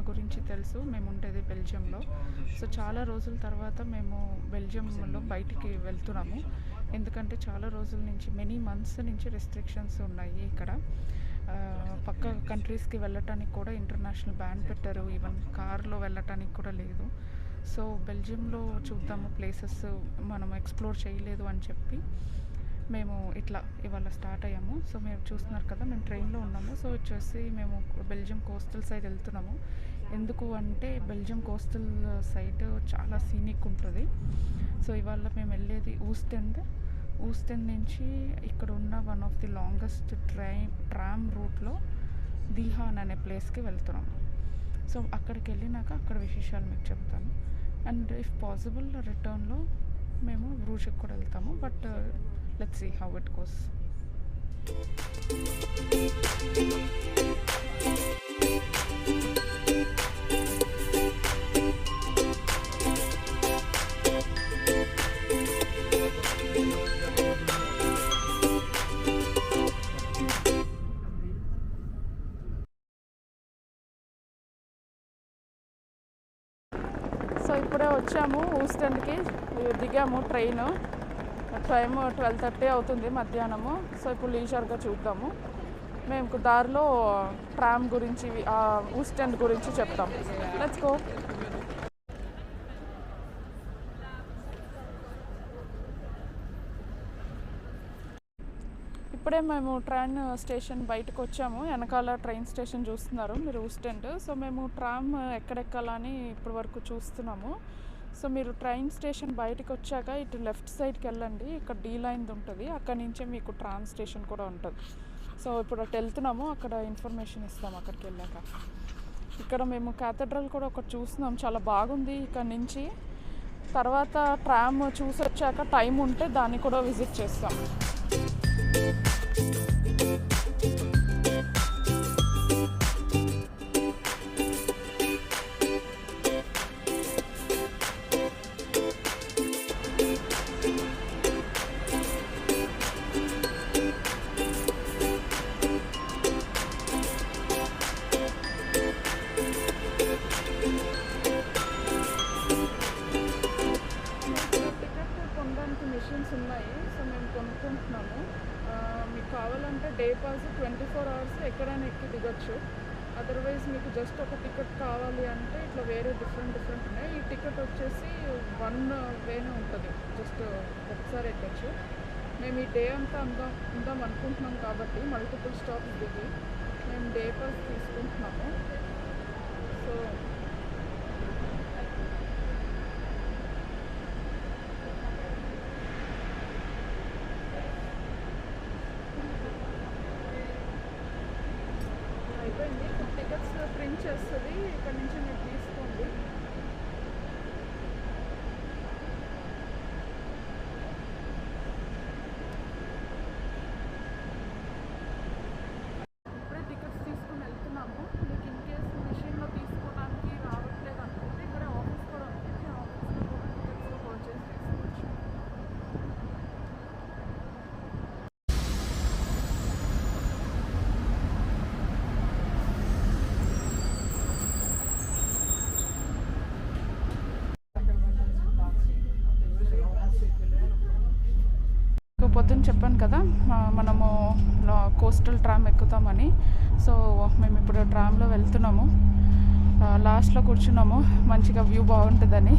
గురించి తెలుసు. మేము ఉండేది బెల్జియంలో. సో చాలా రోజుల తర్వాత మేము బెల్జియంలో బయటికి వెళ్తున్నాము. ఎందుకంటే చాలా రోజుల నుంచి మెనీ మంత్స్ నుంచి రెస్ట్రిక్షన్స్ ఉన్నాయి ఇక్కడ. పక్క కంట్రీస్కి వెళ్ళటానికి కూడా ఇంటర్నేషనల్ బ్యాన్ పెట్టారు. ఈవెన్ కార్లో వెళ్ళటానికి కూడా లేదు. సో బెల్జియంలో చూద్దాము ప్లేసెస్ మనం ఎక్స్ప్లోర్ చేయలేదు అని చెప్పి మేము ఇట్లా ఇవాళ స్టార్ట్ అయ్యాము. సో మీరు చూస్తున్నారు కదా, మేము ట్రైన్లో ఉన్నాము. సో వచ్చేసి మేము బెల్జియం కోస్టల్ సైడ్ వెళ్తున్నాము. ఎందుకు అంటే బెల్జియం కోస్టల్ సైడ్ చాలా సీనిక్ ఉంటుంది. సో ఇవాళ మేము వెళ్ళేది ఊస్టెండ్ నుంచి ఇక్కడ ఉన్న one of the longest tram రూట్లో దీహాన్ అనే ప్లేస్కి వెళ్తున్నాము. సో అక్కడికి వెళ్ళినాక అక్కడ విశేషాలు మీకు చెప్తాను. అండ్ ఇఫ్ పాసిబుల్ రిటర్న్లో మేము బ్రూజ్కి కూడా వెళ్తాము. But let's see how it goes. So ఇప్పుడే వచ్చాము, ఊస్టెండ్కి దిగాము. టైం 12:30 అవుతుంది మధ్యాహ్నము. సో ఇప్పుడు లీజర్గా చూద్దాము. మేము దారిలో ట్రామ్ గురించి ఊస్టెండ్ గురించి చెప్తాం. Let's go. ఇప్పుడే మేము ట్రైన్ స్టేషన్ బయటకు వచ్చాము. వెనకాల ట్రైన్ స్టేషన్ చూస్తున్నారు మీరు, ఊస్టెండ్. సో మేము ట్రామ్ ఎక్కడెక్కాలని ఇప్పటి వరకు చూస్తున్నాము. సో మీరు ట్రైన్ స్టేషన్ బయటకు వచ్చాక ఇటు లెఫ్ట్ సైడ్కి వెళ్ళండి. ఇక్కడ డీ లైన్ ఉంటుంది, అక్కడి నుంచే మీకు ట్రామ్ స్టేషన్ కూడా ఉంటుంది. సో ఇప్పుడు అటు వెళ్తున్నాము, అక్కడ ఇన్ఫర్మేషన్ ఇస్తాము అక్కడికి వెళ్ళాక. ఇక్కడ మేము క్యాథడ్రల్ కూడా ఒకటి చూస్తున్నాం, చాలా బాగుంది. ఇక్కడ నుంచి తర్వాత ట్రామ్ చూసి వచ్చాక టైం ఉంటే దాన్ని కూడా విజిట్ చేస్తాం. మెషిన్స్ ఉన్నాయి. సో మేము కొనుక్కుంటున్నాము. మీకు కావాలంటే డే పాస్ 24 hours ఎక్కడైనా ఎక్కి దిగొచ్చు. అదర్వైజ్ మీకు జస్ట్ ఒక టికెట్ కావాలి అంటే ఇట్లా వేరే డిఫరెంట్ ఉన్నాయి. ఈ టికెట్ వచ్చేసి 1 వేనే ఉంటుంది, జస్ట్ ఒకసారి ఎక్కచ్చు. మేము ఈ డే అంతా ఉందాం అనుకుంటున్నాం కాబట్టి మల్టిపుల్ స్టాప్స్ దిగి మేము డే పాస్ తీసుకుంటున్నాము. సో అయిపోయింది, టికెట్స్ ప్రింట్ చేస్తుంది. ఇక్కడ నుంచి మీరు తీసుకోండి. ఇప్పుడే టికెట్స్ తీసుకుని వెళ్తున్నాము. మీకు ఇన్ కేస్ మెషిన్లో తీసుకోవడానికి రావట్లేదు అనుకుంటే ఇక్కడ ఆఫీస్ కూడా ఉంది. ఆఫీస్లో కూడా టికెట్స్ పర్చేస్ చేసుకోవచ్చు. పొద్దున్న చెప్పాను కదా మనము కోస్టల్ ట్రామ్ ఎక్కుతామని. సో మేము ఇప్పుడు ట్రామ్లో వెళ్తున్నాము. లాస్ట్లో కూర్చున్నాము, మంచిగా వ్యూ బాగుంటుందని.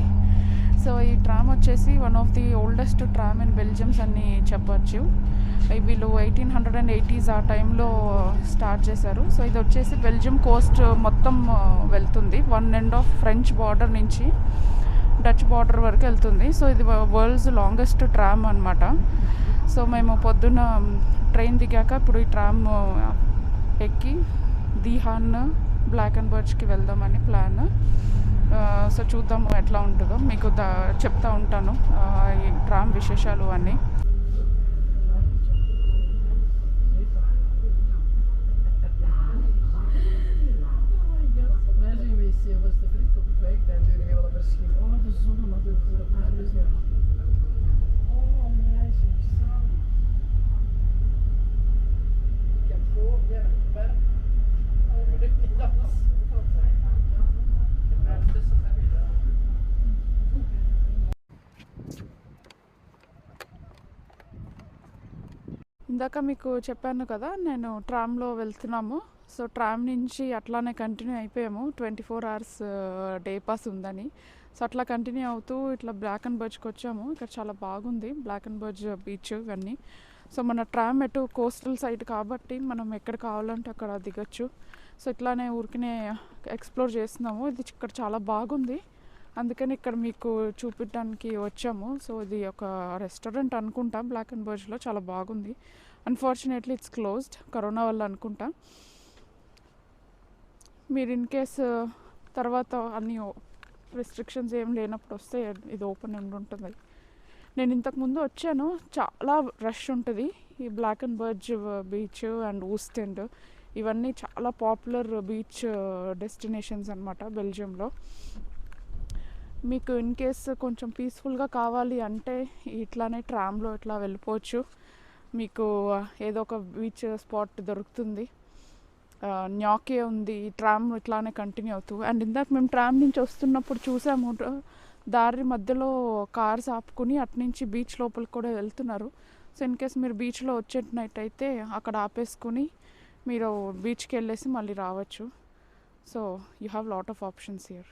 సో ఈ ట్రామ్ వచ్చేసి one of the oldest tram in Belgium's అని చెప్పచ్చు. వీళ్ళు 1880s ఆ టైంలో స్టార్ట్ చేశారు. సో ఇది వచ్చేసి బెల్జియం కోస్ట్ మొత్తం వెళ్తుంది. One end of French border నుంచి డచ్ బార్డర్ వరకు వెళ్తుంది. సో ఇది వరల్డ్స్ లాంగెస్ట్ ట్రామ్ అనమాట. సో మేము పొద్దున్న ట్రైన్ దిగాక ఇప్పుడు ఈ ట్రామ్ ఎక్కి దీహాన్ బ్లాక్ అండ్ బర్చ్కి వెళ్దామని ప్లాన్. సో చూద్దాము ఎట్లా ఉంటుందో, మీకు చెప్తా ఉంటాను ఈ ట్రామ్ విశేషాలు అన్నీ. ఇందాక మీకు చెప్పాను కదా, నేను ట్రామ్లో వెళ్తున్నాము. సో ట్రామ్ నుంచి అట్లానే కంటిన్యూ అయిపోయాము. 24 అవర్స్ డే పాస్ ఉందని. సో అట్లా కంటిన్యూ అవుతూ ఇట్లా బ్లాక్ అండ్ బర్జ్కి వచ్చాము. ఇక్కడ చాలా బాగుంది బ్లాక్ అండ్ బర్జ్ బీచ్ ఇవన్నీ. సో మన ట్రామ్ ఎటు కోస్టల్ సైడ్ కాబట్టి మనం ఎక్కడ కావాలంటే అక్కడ దిగొచ్చు. సో ఇట్లానే ఊరికినే ఎక్స్ప్లోర్ చేస్తున్నాము. ఇది ఇక్కడ చాలా బాగుంది, అందుకని ఇక్కడ మీకు చూపించడానికి వచ్చాము. సో ఇది ఒక రెస్టారెంట్ అనుకుంటా, బ్లాక్ అండ్ బర్జ్లో చాలా బాగుంది. అన్ఫార్చునేట్లీ ఇట్స్ క్లోజ్డ్, కరోనా వల్ల అనుకుంటా. మీరు ఇన్ కేస్ తర్వాత అన్ని రెస్ట్రిక్షన్స్ ఏం లేనప్పుడు వస్తే ఇది ఓపెన్ ఉంటుంది. నేను ఇంతకుముందు వచ్చాను, చాలా రష్ ఉంటుంది. ఈ Blankenberge beach and Ostend ఇవన్నీ చాలా పాపులర్ బీచ్ డెస్టినేషన్స్ అనమాట బెల్జియంలో. మీకు ఇన్ కేస్ కొంచెం పీస్ఫుల్గా కావాలి అంటే ఇట్లానే ట్రామ్లో ఇట్లా వెళ్ళిపోవచ్చు. మీకు ఏదో ఒక బీచ్ స్పాట్ దొరుకుతుంది. న్యాకే ఉంది, ట్రామ్ ఇట్లానే కంటిన్యూ అవుతూ. అండ్ ఇందాక మేము ట్రామ్ నుంచి వస్తున్నప్పుడు చూసాము, దారి మధ్యలో కార్స్ ఆపుకుని అట్నుంచి బీచ్ లోపలికి కూడా వెళ్తున్నారు. సో ఇన్ కేస్ మీరు బీచ్లో వచ్చేటట్టయితే అక్కడ ఆపేసుకుని మీరు బీచ్కి వెళ్ళేసి మళ్ళీ రావచ్చు. So you have lot of options here.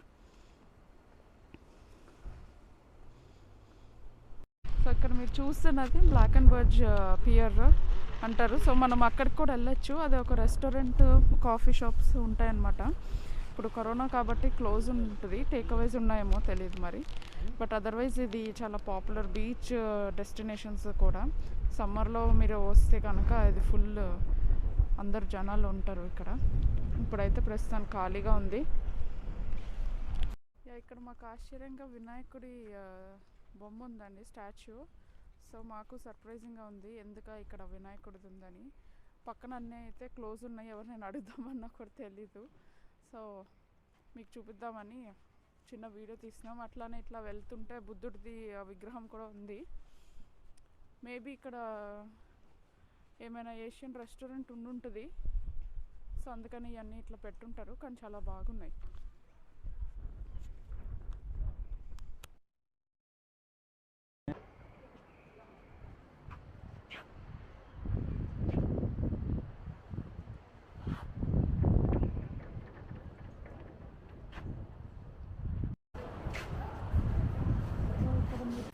So ఇక్కడ మీరు చూస్తున్నది బ్లాక్ అండ్ బర్జ్ పియర్ అంటారు. సో మనం అక్కడికి కూడా వెళ్ళొచ్చు. అది ఒక రెస్టారెంట్, కాఫీ షాప్స్ ఉంటాయన్నమాట. ఇప్పుడు కరోనా కాబట్టి క్లోజ్ ఉంటుంది, టేక్ అవేస్ ఉన్నాయేమో తెలియదు మరి. బట్ అదర్వైజ్ ఇది చాలా పాపులర్ బీచ్ డెస్టినేషన్స్ కూడా. సమ్మర్లో మీరు వస్తే కనుక ఇది ఫుల్ అందరు జనాలు ఉంటారు ఇక్కడ. ఇప్పుడైతే ప్రస్తుతానికి ఖాళీగా ఉంది. ఇక్కడ మాకు ఆశ్చర్యంగా వినాయకుడి బొమ్మ ఉందండి, స్టాచ్యూ. సో మాకు సర్ప్రైజింగ్గా ఉంది ఎందుక ఇక్కడ వినాయకుడిది ఉందని. పక్కన అన్నీ అయితే క్లోజ్ ఉన్నాయి, ఎవరినైనా అడుగుదామన్నా కూడా తెలీదు. సో మీకు చూపిద్దామని చిన్న వీడియో తీసినాం. అట్లానే ఇట్లా వెళ్తుంటే బుద్ధుడిది విగ్రహం కూడా ఉంది. మేబీ ఇక్కడ ఏమైనా ఏషియన్ రెస్టారెంట్ ఉండుంటుంది. సో అందుకని ఇవన్నీ ఇట్లా పెట్టుంటారు, కానీ చాలా బాగున్నాయి.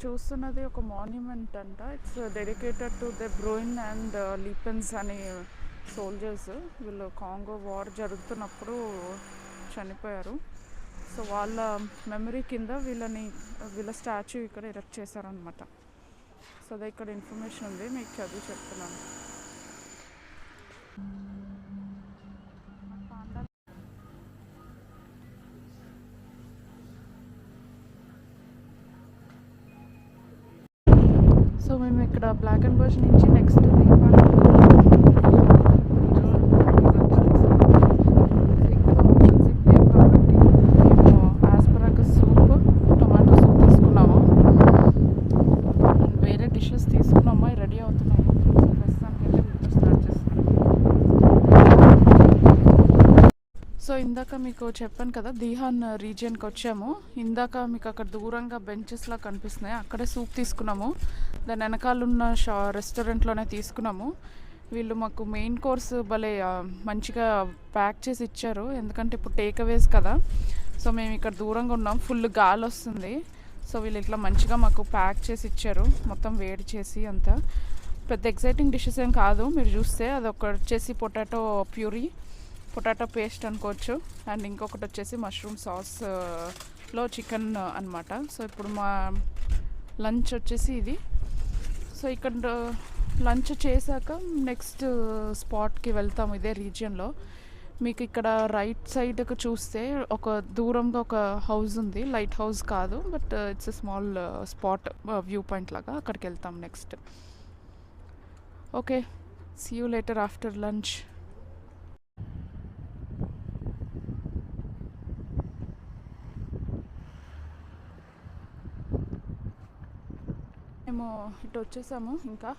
చూస్తున్నది ఒక మాన్యుమెంట్ అంట. It's dedicated to De Bruyne and Lippens అనే సోల్జర్స్. వీళ్ళు కాంగో వార్ జరుగుతున్నప్పుడు చనిపోయారు. సో వాళ్ళ మెమరీ కింద వీళ్ళ స్టాచ్యూ ఇక్కడ ఎరెక్ట్ చేశారనమాట. సో అదే ఇక్కడ ఇన్ఫర్మేషన్ ఉంది, మీకు చదివి చెప్తున్నాను. సో మేము ఇక్కడ బ్లాక్ అండ్ బర్జ్ నుంచి next asparagus soup, tomato soup తీసుకున్నాము. వేరే డిషెస్ తీసుకున్నాము, అవి రెడీ అవుతున్నాయి. ప్రస్తుతానికి అయితే వీటితో స్టార్ట్ చేస్తున్నాం. సో ఇందాక మీకు చెప్పాను కదా, దీహాన్ రీజియన్కి వచ్చాము. ఇందాక మీకు అక్కడ దూరంగా బెంచెస్లా కనిపిస్తున్నాయి, అక్కడే సూప్ తీసుకున్నాము. దాని వెనకాల ఉన్న రెస్టారెంట్లోనే తీసుకున్నాము. వీళ్ళు మాకు మెయిన్ కోర్స్ భలే మంచిగా ప్యాక్ చేసి ఇచ్చారు, ఎందుకంటే ఇప్పుడు టేక్ అవేస్ కదా. సో మేము ఇక్కడ దూరంగా ఉన్నాం, ఫుల్ గాలి వస్తుంది. సో వీళ్ళు ఇట్లా మంచిగా మాకు ప్యాక్ చేసి ఇచ్చారు, మొత్తం వేడి చేసి. అంతా పెద్ద ఎగ్జైటింగ్ డిషెస్ ఏం కాదు. మీరు చూస్తే అది ఒకటి వచ్చేసి పొటాటో ప్యూరీ, పొటాటో పేస్ట్ అనుకోవచ్చు. అండ్ ఇంకొకటి వచ్చేసి మష్రూమ్ సాస్లో చికెన్ అనమాట. సో ఇప్పుడు మా లంచ్ వచ్చేసి ఇది. సో ఇక్కడ లంచ్ చేశాక నెక్స్ట్ స్పాట్కి వెళ్తాము ఇదే రీజియన్లో. మీకు ఇక్కడ రైట్ సైడ్కి చూస్తే ఒక దూరంగా ఒక హౌస్ ఉంది, లైట్ హౌస్ కాదు, but it's a small spot, view point లాగా. అక్కడికి వెళ్తాం next. Okay, see you later after lunch. మేము ఇటు వచ్చేసాము ఇంకా.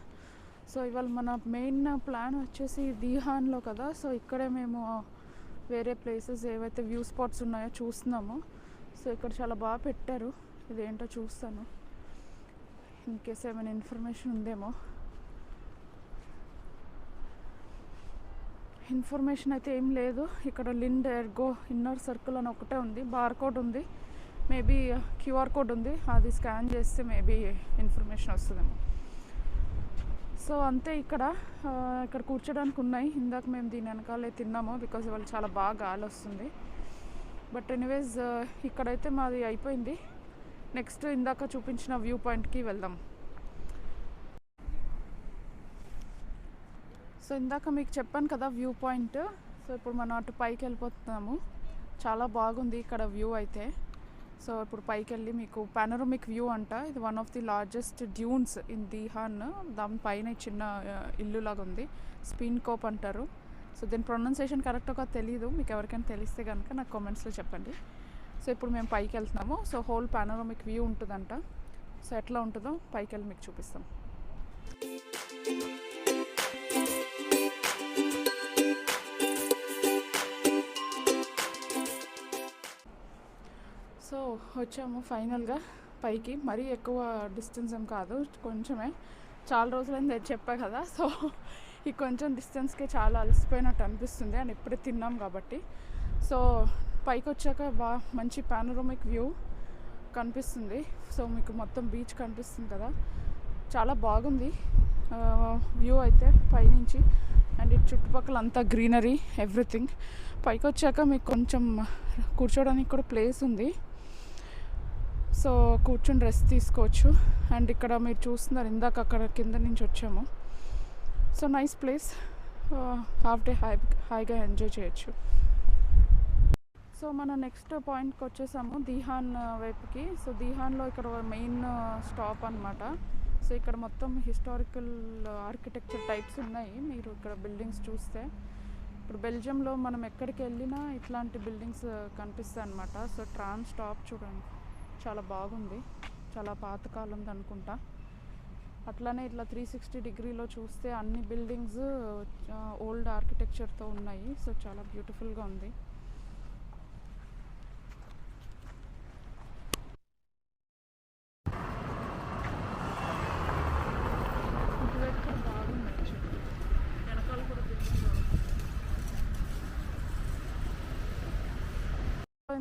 సో ఇవాళ మన మెయిన్ ప్లాన్ వచ్చేసి దీహాన్లో కదా. సో ఇక్కడే మేము వేరే ప్లేసెస్ ఏవైతే వ్యూ స్పాట్స్ ఉన్నాయో చూస్తున్నాము. సో ఇక్కడ చాలా బాగా పెట్టారు, ఇదేంటో చూస్తాను, ఇన్ కేస్ ఏమైనా ఇన్ఫర్మేషన్ ఉందేమో. ఇన్ఫర్మేషన్ అయితే ఏం లేదు. ఇక్కడ లిండ్ ఎర్గో ఇన్నర్ సర్కిల్ అని ఒకటే ఉంది, బార్ కోడ్ ఉంది, మేబీ క్యూఆర్ కోడ్ ఉంది, అది స్కాన్ చేస్తే మేబీ ఇన్ఫర్మేషన్ వస్తుందేమో. సో అంతే. ఇక్కడ కూర్చోడానికి ఉన్నాయి. ఇందాక మేము దీని వెనకాలే తిన్నాము బికాజ్ వాళ్ళు చాలా బాగా గాలి వస్తుంది. బట్ ఎనీవేస్ ఇక్కడైతే మాది అయిపోయింది. నెక్స్ట్ ఇందాక చూపించిన వ్యూ పాయింట్కి వెళ్దాం. సో ఇందాక మీకు చెప్పాను కదా వ్యూ పాయింట్. సో ఇప్పుడు మనం అటు పైకి వెళ్ళిపోతున్నాము. చాలా బాగుంది ఇక్కడ వ్యూ అయితే. సో ఇప్పుడు పైకి వెళ్ళి మీకు పానోరమిక్ వ్యూ అంట. ఇది one of the largest dunes in De Haan. దానిపైన చిన్న ఇల్లు లాగా ఉంది, స్పిన్ కోప్ అంటారు. సో దీని ప్రొనౌన్సియేషన్ కరెక్ట్గా తెలీదు, మీకు ఎవరికైనా తెలిస్తే కనుక నాకు కామెంట్స్లో చెప్పండి. సో ఇప్పుడు మేము పైకి వెళ్తున్నాము. సో హోల్ పానోరమిక్ వ్యూ ఉంటుందంట. సో ఎట్లా ఉంటుందో పైకి వెళ్ళి మీకు చూపిస్తాం. సో వచ్చాము ఫైనల్గా పైకి. మరీ ఎక్కువ డిస్టెన్స్ ఏం కాదు, కొంచెమే. చాలా రోజులైంది చెప్పా కదా. సో ఈ కొంచెం డిస్టెన్స్కి చాలా అలసిపోయినట్టు అనిపిస్తుంది, అండ్ ఇప్పుడే తిన్నాం కాబట్టి. సో పైకి వచ్చాక మంచి పానోరమిక్ వ్యూ కనిపిస్తుంది. సో మీకు మొత్తం బీచ్ కనిపిస్తుంది కదా, చాలా బాగుంది వ్యూ అయితే పైనుంచి. అండ్ ఇటు చుట్టుపక్కల అంతా గ్రీనరీ, ఎవ్రీథింగ్. పైకి వచ్చాక మీకు కొంచెం కూర్చోడానికి కూడా ప్లేస్ ఉంది. సో కూర్చొని రెస్ట్ తీసుకోవచ్చు. అండ్ ఇక్కడ మీరు చూస్తున్నారు, ఇందాక అక్కడ కింద నుంచి వచ్చాము. So nice place, half day హాయిగా ఎంజాయ్ చేయొచ్చు. సో మనం నెక్స్ట్ పాయింట్కి వచ్చేసాము, దీహాన్ వైపుకి. సో దీహాన్లో ఇక్కడ మెయిన్ స్టాప్ అనమాట. సో ఇక్కడ మొత్తం హిస్టారికల్ ఆర్కిటెక్చర్ టైప్స్ ఉన్నాయి. మీరు ఇక్కడ బిల్డింగ్స్ చూస్తే, ఇప్పుడు బెల్జియంలో మనం ఎక్కడికి వెళ్ళినా ఇట్లాంటి బిల్డింగ్స్ కనిపిస్తాయి అనమాట. సో ట్రామ్ స్టాప్ చూడండి, చాలా బాగుంది, చాలా పాతకాలంది అనుకుంటా. అట్లానే ఇట్లా 360 డిగ్రీలో చూస్తే అన్ని బిల్డింగ్స్ ఓల్డ్ ఆర్కిటెక్చర్తో ఉన్నాయి. సో చాలా బ్యూటిఫుల్గా ఉంది.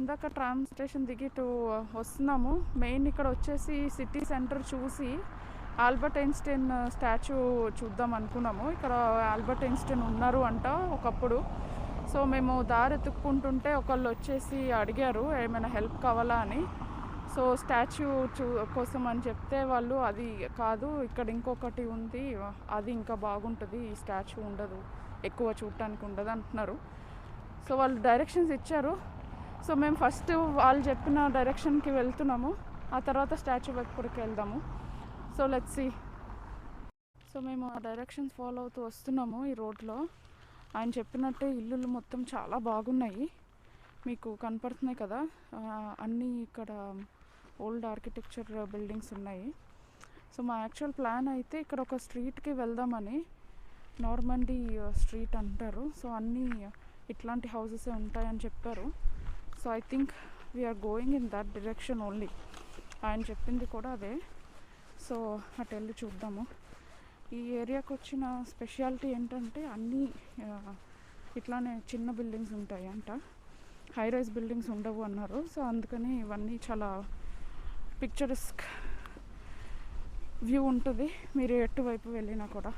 ఇందాక ట్రామ్ స్టేషన్ దిగి వస్తున్నాము. మెయిన్ ఇక్కడ వచ్చేసి సిటీ సెంటర్ చూసి ఆల్బర్ట్ ఐన్స్టైన్ స్టాచ్యూ చూద్దాం అనుకున్నాము. ఇక్కడ ఆల్బర్ట్ ఐన్స్టైన్ ఉన్నారు అంట ఒకప్పుడు. సో మేము దారి ఎత్తుక్కుంటుంటే ఒకళ్ళు వచ్చేసి అడిగారు ఏమైనా హెల్ప్ కావాలా అని. సో స్టాచ్యూ కోసం అని చెప్తే వాళ్ళు అది కాదు, ఇక్కడ ఇంకొకటి ఉంది, అది ఇంకా బాగుంటుంది, ఈ స్టాచ్యూ ఉండదు, ఎక్కువ చూడటానికి ఉండదు అంటున్నారు. సో వాళ్ళు డైరెక్షన్స్ ఇచ్చారు. సో మేము ఫస్ట్ వాళ్ళు చెప్పిన డైరెక్షన్కి వెళ్తున్నాము, ఆ తర్వాత స్టాచ్యూ వైపుకి వెళ్దాము. So let's see. సో మేము ఆ డైరెక్షన్స్ ఫాలో అవుతూ వస్తున్నాము ఈ రోడ్లో. ఆయన చెప్పినట్టే ఇల్లులు మొత్తం చాలా బాగున్నాయి, మీకు కనపడుతున్నాయి కదా. అన్నీ ఇక్కడ ఓల్డ్ ఆర్కిటెక్చర్ బిల్డింగ్స్ ఉన్నాయి. సో మా యాక్చువల్ ప్లాన్ అయితే ఇక్కడ ఒక స్ట్రీట్కి వెళ్దామని, నార్మండీ స్ట్రీట్ అంటారు. సో అన్నీ ఇట్లాంటి హౌసెస్ ఉంటాయని చెప్పారు. So I think we're going in that direction only. ఆయన చెప్పింది కూడా అదే. సో అటు వెళ్ళి చూద్దాము. ఈ ఏరియాకి వచ్చిన స్పెషాలిటీ ఏంటంటే అన్నీ ఇట్లానే చిన్న బిల్డింగ్స్ ఉంటాయి అంట, హై రైజ్ బిల్డింగ్స్ ఉండవు అన్నారు. సో అందుకని ఇవన్నీ చాలా పిక్చరస్క్ వ్యూ ఉంటుంది మీరు ఎటువైపు వెళ్ళినా కూడా.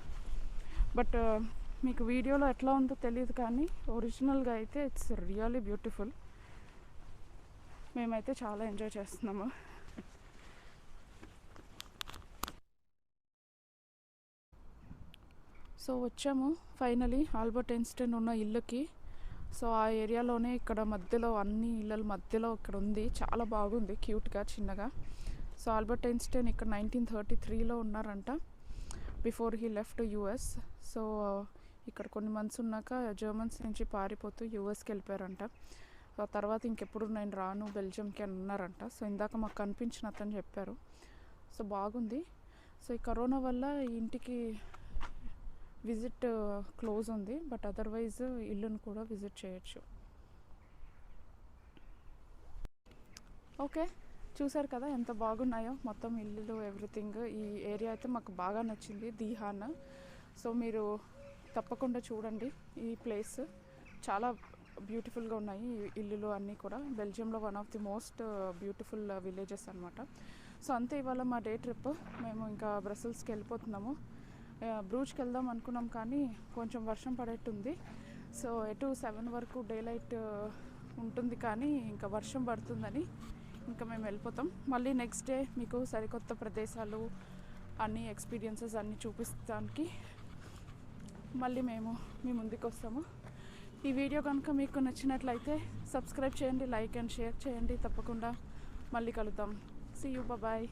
బట్ మీకు వీడియోలో ఎట్లా ఉందో తెలియదు, కానీ ఒరిజినల్గా అయితే ఇట్స్ రియల్లీ బ్యూటిఫుల్. మేమైతే చాలా ఎంజాయ్ చేస్తున్నాము. సో వచ్చాము ఫైనలీ ఆల్బర్ట్ ఐన్స్టైన్ ఉన్న ఇల్లుకి. సో ఆ ఏరియాలోనే ఇక్కడ మధ్యలో అన్ని ఇళ్ళల మధ్యలో ఇక్కడ ఉంది, చాలా బాగుంది, క్యూట్గా చిన్నగా. సో ఆల్బర్ట్ ఐన్స్టైన్ ఇక్కడ 1933లో ఉన్నారంట, before he left US. So ఇక్కడ కొన్ని మంత్స్ ఉన్నాక జర్మన్స్ నుంచి పారిపోతూ యుఎస్కి వెళ్ళిపోయారంట. ఆ తర్వాత ఇంకెప్పుడు నేను రాను బెల్జియంకి అని ఉన్నారంట. సో ఇందాక మాకు కనిపించిన అతను చెప్పారు. సో బాగుంది. సో ఈ కరోనా వల్ల ఈ ఇంటికి విజిట్ క్లోజ్ ఉంది, బట్ అదర్వైజ్ ఇల్లును కూడా విజిట్ చేయొచ్చు. ఓకే, చూసారు కదా ఎంత బాగున్నాయో మొత్తం ఇల్లులు, ఎవ్రీథింగ్. ఈ ఏరియా అయితే మాకు బాగా నచ్చింది, దీహాన్. సో మీరు తప్పకుండా చూడండి. ఈ ప్లేస్ చాలా బ్యూటిఫుల్గా ఉన్నాయి ఈ ఇల్లులు అన్నీ కూడా. బెల్జియంలో one of the most beautiful villages అనమాట. సో అంతే ఇవాళ మా డే ట్రిప్. మేము ఇంకా బ్రసెల్స్కి వెళ్ళిపోతున్నాము. బ్రూజ్కి వెళ్దాం అనుకున్నాం కానీ కొంచెం వర్షం పడేట్టుంది. సో ఎటు 7 వరకు డే లైట్ ఉంటుంది కానీ ఇంకా వర్షం పడుతుందని ఇంకా మేము వెళ్ళిపోతాం. మళ్ళీ నెక్స్ట్ డే మీకు సరికొత్త ప్రదేశాలు అన్ని ఎక్స్పీరియన్సెస్ అన్నీ చూపిస్తానికి మళ్ళీ మేము మీ ముందుకు వస్తాము. ఈ వీడియో కనుక మీకు నచ్చినట్లయితే సబ్స్క్రైబ్ చేయండి, లైక్ అండ్ షేర్ చేయండి. తప్పకుండా మళ్ళీ కలుద్దాం. See you, bye.